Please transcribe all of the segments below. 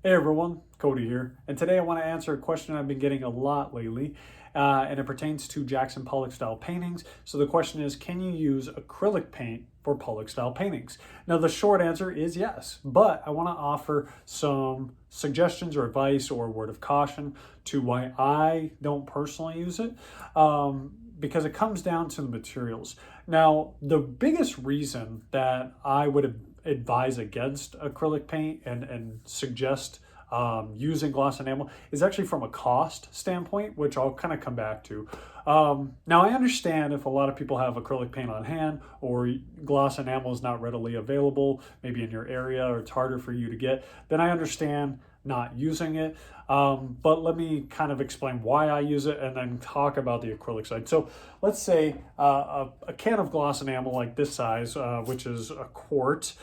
Hey everyone, Cody here, and today I want to answer a question I've been getting a lot lately, and it pertains to Jackson Pollock style paintings. So the question is, can you use acrylic paint for Pollock style paintings? Now the short answer is yes, but I want to offer some suggestions or advice or a word of caution to why I don't personally use it. Because it comes down to the materials. Now, the biggest reason that I would advise against acrylic paint and suggest using gloss enamel is actually from a cost standpoint, which I'll kind of come back to. Now, I understand if a lot of people have acrylic paint on hand or gloss enamel is not readily available, maybe in your area, or it's harder for you to get, then I understand not using it. But let me kind of explain why I use it and then talk about the acrylic side. So let's say a can of gloss enamel like this size, which is a quart,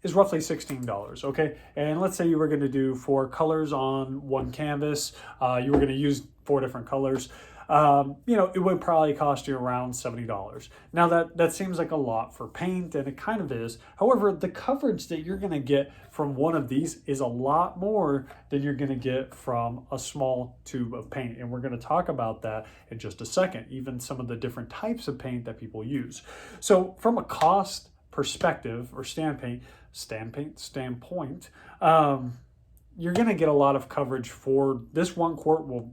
is roughly $16, okay? And let's say you were gonna do 4 colors on one canvas, you were gonna use 4 different colors. It would probably cost you around $70. Now that seems like a lot for paint, and it kind of is. However, the coverage that you're gonna get from one of these is a lot more than you're gonna get from a small tube of paint. And we're gonna talk about that in just a second, even some of the different types of paint that people use. So from a cost perspective or standpoint, you're going to get a lot of coverage for this 1 quart will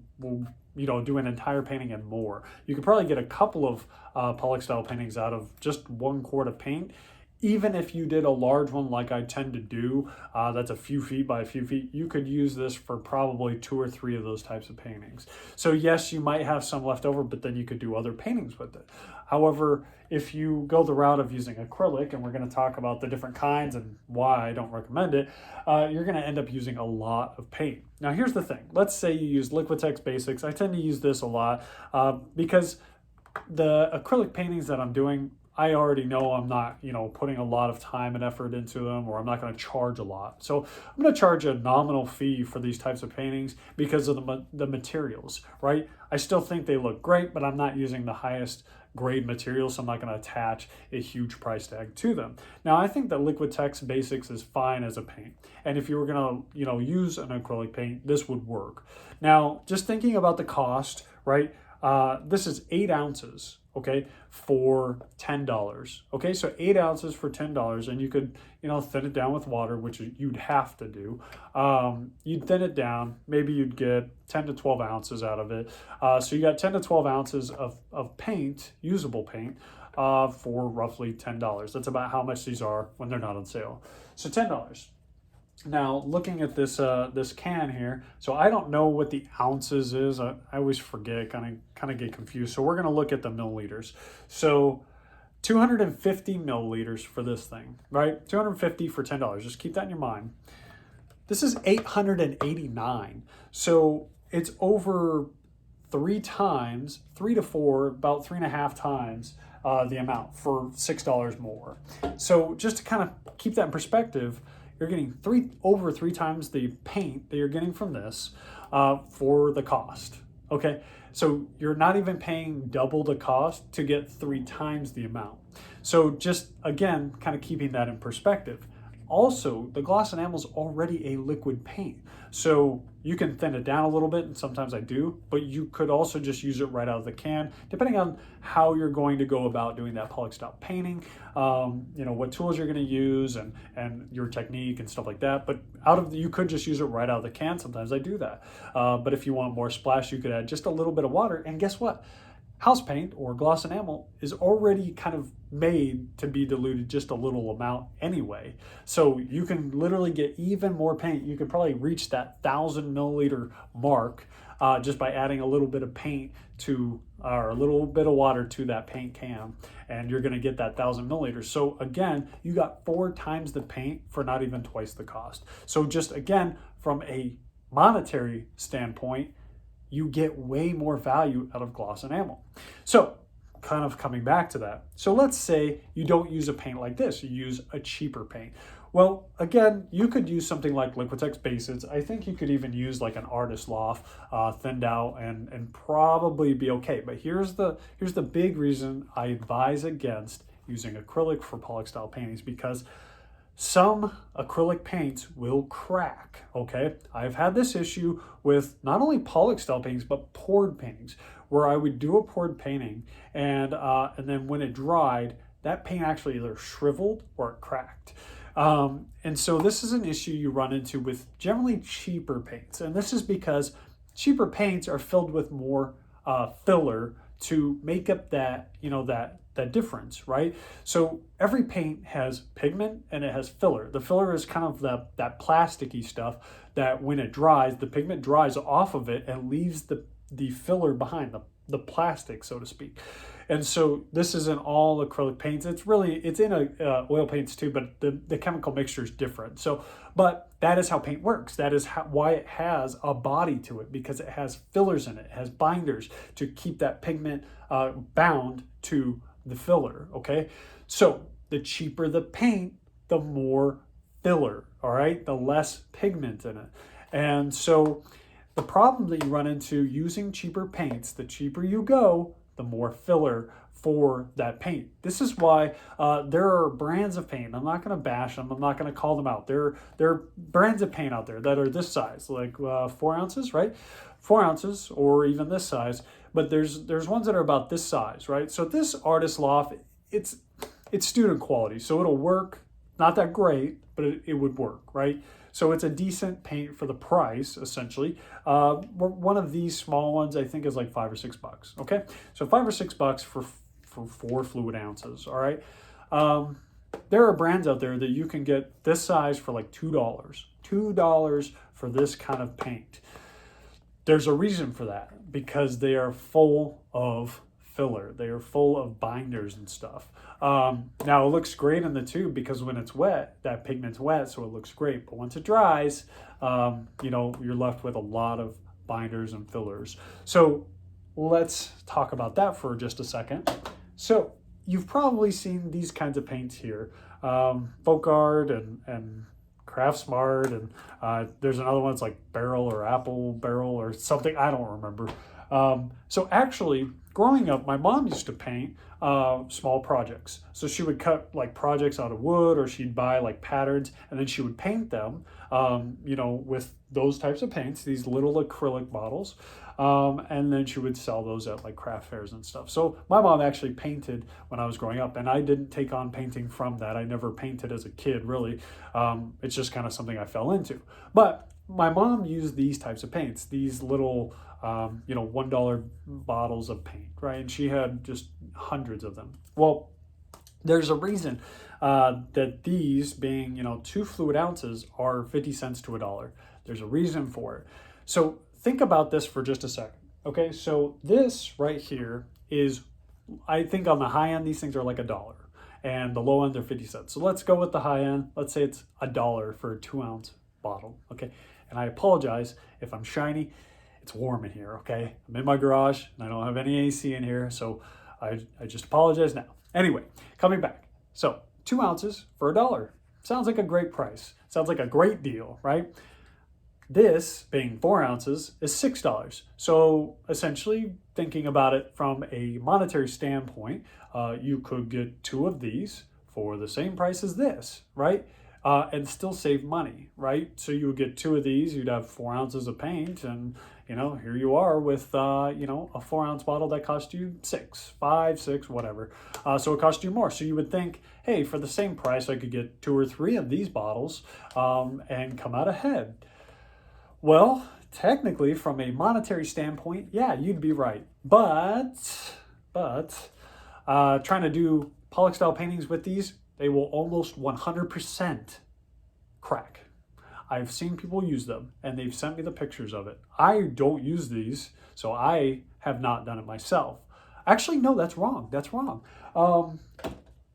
do an entire painting and more. You could probably get a couple of Pollock style paintings out of just 1 quart of paint. Even if you did a large one like I tend to do, that's a few feet by a few feet, you could use this for probably 2 or 3 of those types of paintings. So yes, you might have some left over, but then you could do other paintings with it. However, if you go the route of using acrylic, and we're going to talk about the different kinds and why I don't recommend it, you're going to end up using a lot of paint. Now here's the thing. Let's say you use Liquitex Basics. I tend to use this a lot because the acrylic paintings that I'm doing, I already know I'm not, putting a lot of time and effort into them, or I'm not going to charge a lot. So I'm going to charge a nominal fee for these types of paintings because of the materials, right? I still think they look great, but I'm not using the highest grade material, so I'm not going to attach a huge price tag to them. Now, I think that Liquitex Basics is fine as a paint. And if you were going to, use an acrylic paint, this would work. Now, just thinking about the cost, right? This is 8 ounces, okay, for $10. Okay, so 8 ounces for $10, and you could, thin it down with water, which you'd have to do. You'd thin it down, maybe you'd get 10 to 12 ounces out of it. So you got 10 to 12 ounces of paint, usable paint, for roughly $10. That's about how much these are when they're not on sale. So $10. Now, looking at this can here, so I don't know what the ounces is. I always forget, kind of get confused. So we're going to look at the milliliters. So 250 milliliters for this thing, right? 250 for $10. Just keep that in your mind. This is 889. So it's over 3 times, 3 to 4, about 3.5 times the amount for $6 more. So just to kind of keep that in perspective, you're getting over three times the paint that you're getting from this for the cost. Okay, so you're not even paying double the cost to get 3 times the amount. So just again, kind of keeping that in perspective. Also, the gloss enamel is already a liquid paint. So you can thin it down a little bit, and sometimes I do, but you could also just use it right out of the can, depending on how you're going to go about doing that Pollock style painting, what tools you're gonna use and your technique and stuff like that. But you could just use it right out of the can. Sometimes I do that. But if you want more splash, you could add just a little bit of water, and guess what? House paint or gloss enamel is already kind of made to be diluted just a little amount anyway. So you can literally get even more paint. You could probably reach that 1,000 milliliter mark just by adding a little bit of paint or a little bit of water to that paint can, and you're gonna get that 1,000 milliliters. So again, you got 4 times the paint for not even twice the cost. So just again, from a monetary standpoint, you get way more value out of gloss enamel. So kind of coming back to that. So let's say you don't use a paint like this, you use a cheaper paint. Well, again, you could use something like Liquitex Basics. I think you could even use like an Artist Loft, thinned out, and probably be okay. But here's the big reason I advise against using acrylic for Pollock style paintings, because some acrylic paints will crack, okay? I've had this issue with not only Pollock-style paintings, but poured paintings, where I would do a poured painting, and then when it dried, that paint actually either shriveled or it cracked. And so this is an issue you run into with generally cheaper paints. And this is because cheaper paints are filled with more filler to make up that, that difference, right? So every paint has pigment and it has filler. The filler is kind of that plasticky stuff that when it dries, the pigment dries off of it and leaves the filler behind, the plastic, so to speak. And so this is in all acrylic paints. It's in oil paints too, but the chemical mixture is different. So, but that is how paint works. That is why it has a body to it, because it has fillers in it. It has binders to keep that pigment bound to the filler, okay? So the cheaper the paint, the more filler, all right? The less pigment in it. And so the problem that you run into using cheaper paints, the cheaper you go, the more filler for that paint. This is why there are brands of paint. I'm not going to bash them. I'm not going to call them out. There are brands of paint out there that are this size, like 4 ounces, right? 4 ounces, or even this size. But there's ones that are about this size, right? So this Artist Loft, it's student quality, so it'll work. Not that great, but it would work, right? So it's a decent paint for the price, essentially. One of these small ones, I think, is like $5 or $6. Okay, so $5 or $6 for 4 fluid ounces. All right. There are brands out there that you can get this size for like $2. $2 for this kind of paint. There's a reason for that, because they are full of filler. They are full of binders and stuff. Now it looks great in the tube because when it's wet, that pigment's wet, so it looks great. But once it dries, you're left with a lot of binders and fillers. So let's talk about that for just a second. So you've probably seen these kinds of paints here, Folk Art and Craft Smart, and there's another one that's like Barrel or Apple Barrel or something, I don't remember. So actually, growing up, my mom used to paint small projects. So she would cut like projects out of wood, or she'd buy like patterns, and then she would paint them, with those types of paints, these little acrylic bottles. And then she would sell those at like craft fairs and stuff. So my mom actually painted when I was growing up, and I didn't take on painting from that. I never painted as a kid, really. It's just kind of something I fell into. But my mom used these types of paints, these little $1 bottles of paint, right? And she had just hundreds of them. Well, there's a reason that these, being 2 fluid ounces, are 50 cents to $1. There's a reason for it. So think about this for just a second. Okay, so this right here is, I think on the high end, these things are like $1, and the low end are 50 cents. So let's go with the high end. Let's say it's $1 for a 2-ounce bottle. Okay, and I apologize if I'm shiny. It's warm in here, okay? I'm in my garage and I don't have any AC in here, so I just apologize now. Anyway, coming back. So 2 ounces for $1. Sounds like a great price. Sounds like a great deal, right? This, being 4 ounces, is $6. So essentially, thinking about it from a monetary standpoint, you could get 2 of these for the same price as this, right? And still save money, right? So you would get 2 of these, you'd have 4 ounces of paint, and here you are with a 4-ounce bottle that cost you $5, whatever. So it cost you more. So you would think, hey, for the same price, I could get 2 or 3 of these bottles and come out ahead. Well, technically, from a monetary standpoint, yeah, you'd be right. But trying to do Pollock style paintings with these, they will almost 100% crack. I've seen people use them, and they've sent me the pictures of it. I don't use these, so I have not done it myself. Actually, no, that's wrong. That's wrong.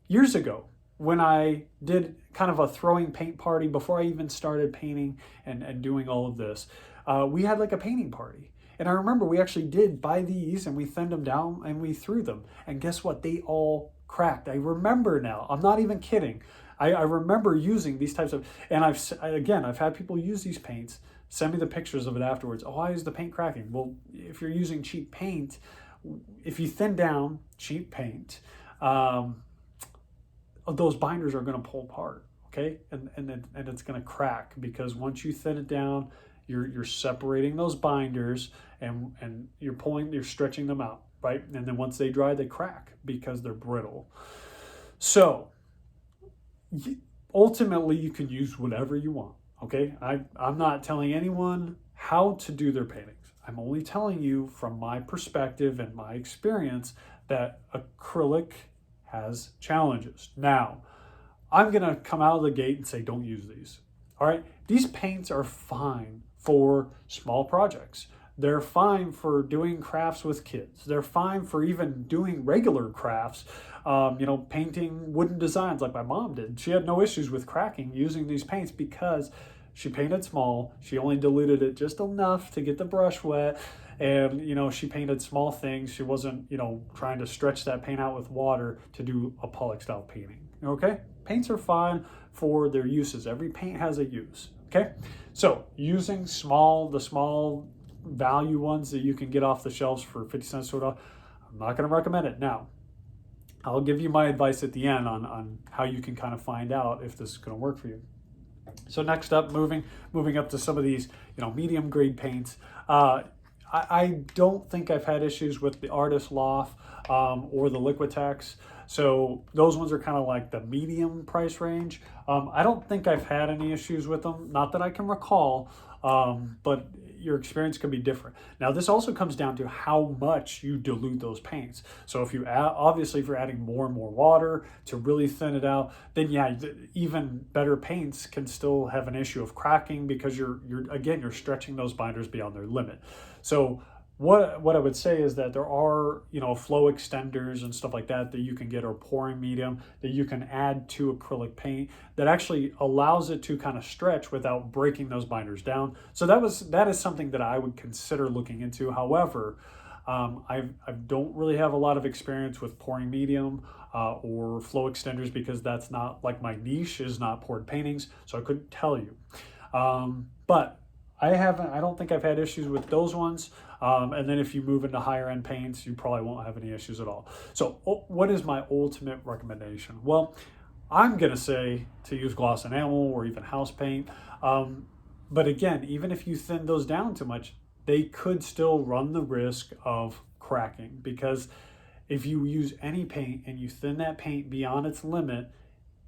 Years ago, when I did kind of a throwing paint party before I even started painting and doing all of this, we had like a painting party. And I remember we actually did buy these, and we thinned them down and we threw them. And guess what? They all cracked. I remember now. I'm not even kidding. I remember using these types of, and I've had people use these paints, send me the pictures of it afterwards. Oh, why is the paint cracking? Well, if you're using cheap paint, if you thin down cheap paint, those binders are going to pull apart. okay? And it's going to crack, because once you thin it down, you're separating those binders, and you're stretching them out, right? And then once they dry, they crack because they're brittle. So ultimately, you can use whatever you want, okay? I'm not telling anyone how to do their paintings. I'm only telling you from my perspective and my experience that acrylic has challenges. Now, I'm gonna come out of the gate and say, don't use these. All right, these paints are fine for small projects. They're fine for doing crafts with kids. They're fine for even doing regular crafts, painting wooden designs like my mom did. She had no issues with cracking using these paints because she painted small. She only diluted it just enough to get the brush wet. And, she painted small things. She wasn't, trying to stretch that paint out with water to do a Pollock style painting. Okay? Paints are fine for their uses. Every paint has a use. Okay? So using the small value ones that you can get off the shelves for 50 cents to $1, I'm not going to recommend it. Now, I'll give you my advice at the end on how you can kind of find out if this is going to work for you. So next up, moving up to some of these, medium grade paints. I don't think I've had issues with the Artist Loft or the Liquitex. So those ones are kind of like the medium price range. I don't think I've had any issues with them, not that I can recall, but your experience can be different. Now, this also comes down to how much you dilute those paints. So if you're adding more and more water to really thin it out, then yeah, even better paints can still have an issue of cracking, because you're stretching those binders beyond their limit. So what I would say is that there are, flow extenders and stuff like that you can get, or pouring medium that you can add to acrylic paint that actually allows it to kind of stretch without breaking those binders down. So that is something that I would consider looking into. However, I don't really have a lot of experience with pouring medium or flow extenders, because that's not like my niche is not poured paintings, so I couldn't tell you. But I don't think I've had issues with those ones. And then if you move into higher end paints, you probably won't have any issues at all. So what is my ultimate recommendation? Well, I'm going to say to use gloss enamel or even house paint. But again, even if you thin those down too much, they could still run the risk of cracking, because if you use any paint and you thin that paint beyond its limit,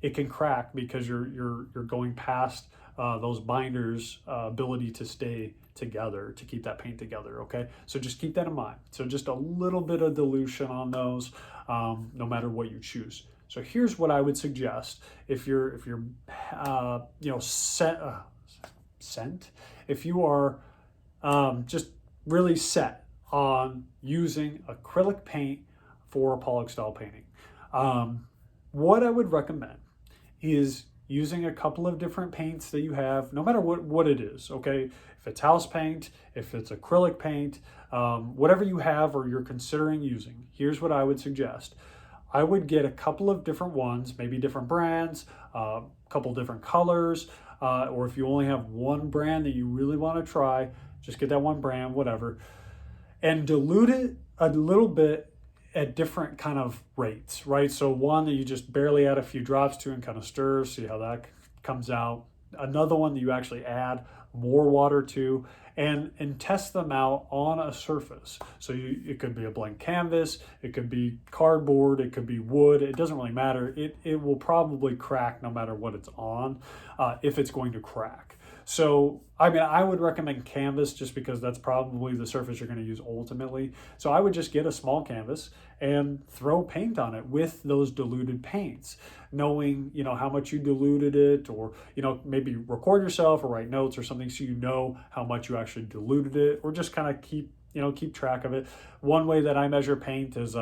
it can crack, because you're going past those binders' ability to stay together, to keep that paint together. Okay, so just keep that in mind. So just a little bit of dilution on those, no matter what you choose. So here's what I would suggest if you're if you are just really set on using acrylic paint for a Pollock style painting. What I would recommend is using a couple of different paints that you have, no matter what it is, okay? If it's house paint, if it's acrylic paint, whatever you have or you're considering using, here's what I would suggest. I would get a couple of different ones, maybe different brands, a couple different colors, or if you only have one brand that you really want to try, just get that one brand, whatever, and dilute it a little bit at different kind of rates, right? So one that you just barely add a few drops to and kind of stir, see how that comes out. Another one that you actually add more water to, and test them out on a surface. So it could be a blank canvas, it could be cardboard, it could be wood, it doesn't really matter. It will probably crack no matter what it's on, if it's going to crack. So, I would recommend canvas, just because that's probably the surface you're going to use ultimately. So I would just get a small canvas and throw paint on it with those diluted paints, knowing, how much you diluted it, or, maybe record yourself or write notes or something, so you know how much you actually diluted it, or just kind of keep track of it. One way that I measure paint is,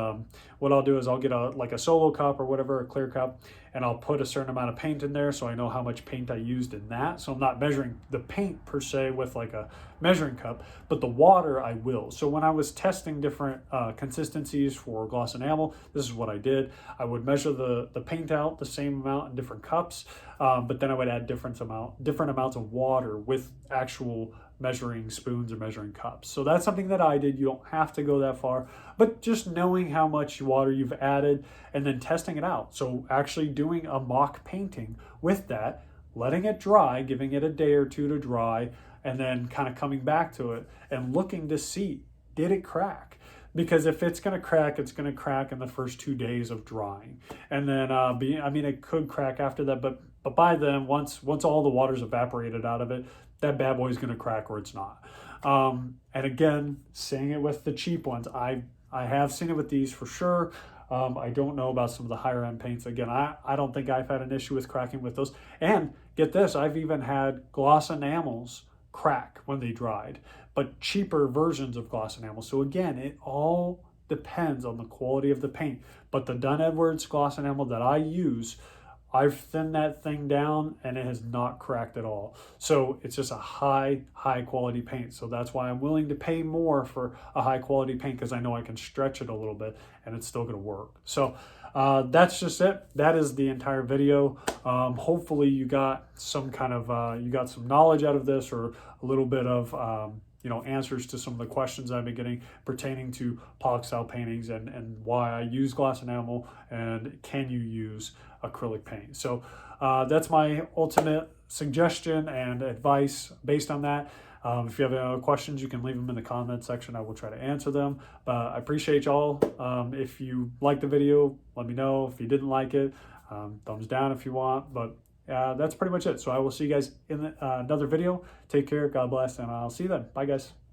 what I'll do is I'll get a Solo cup or whatever, a clear cup, and I'll put a certain amount of paint in there, so I know how much paint I used in that. So I'm not measuring the paint per se with like a measuring cup, but the water I will. So when I was testing different consistencies for gloss enamel, this is what I did. I would measure the paint out the same amount in different cups, but then I would add different amounts of water with actual measuring spoons or measuring cups. So that's something that I did. You don't have to go that far, but just knowing how much water you've added and then testing it out. So actually doing doing a mock painting with that, letting it dry, giving it a day or two to dry, and then kind of coming back to it and looking to see, did it crack? Because if it's going to crack, it's going to crack in the first 2 days of drying. And then, it could crack after that, but by then, once all the water's evaporated out of it, that bad boy's going to crack or it's not. And again, seeing it with the cheap ones, I have seen it with these for sure. I don't know about some of the higher end paints. Again, I don't think I've had an issue with cracking with those. And get this, I've even had gloss enamels crack when they dried, but cheaper versions of gloss enamel. So again, it all depends on the quality of the paint. But the Dunn Edwards gloss enamel that I use, I've thinned that thing down and it has not cracked at all. So it's just a high quality paint. So that's why I'm willing to pay more for a high quality paint, because I know I can stretch it a little bit and it's still going to work. So that's just it. That is the entire video. Hopefully you got some kind of, you got some knowledge out of this, or a little bit of, answers to some of the questions I've been getting pertaining to Pollock style paintings and why I use gloss enamel and can you use acrylic paint. So that's my ultimate suggestion and advice based on that. If you have any other questions, you can leave them in the comment section. I will try to answer them. But I appreciate y'all. If you liked the video, let me know. If you didn't like it, thumbs down if you want. But that's pretty much it. So I will see you guys in another video. Take care. God bless. And I'll see you then. Bye, guys.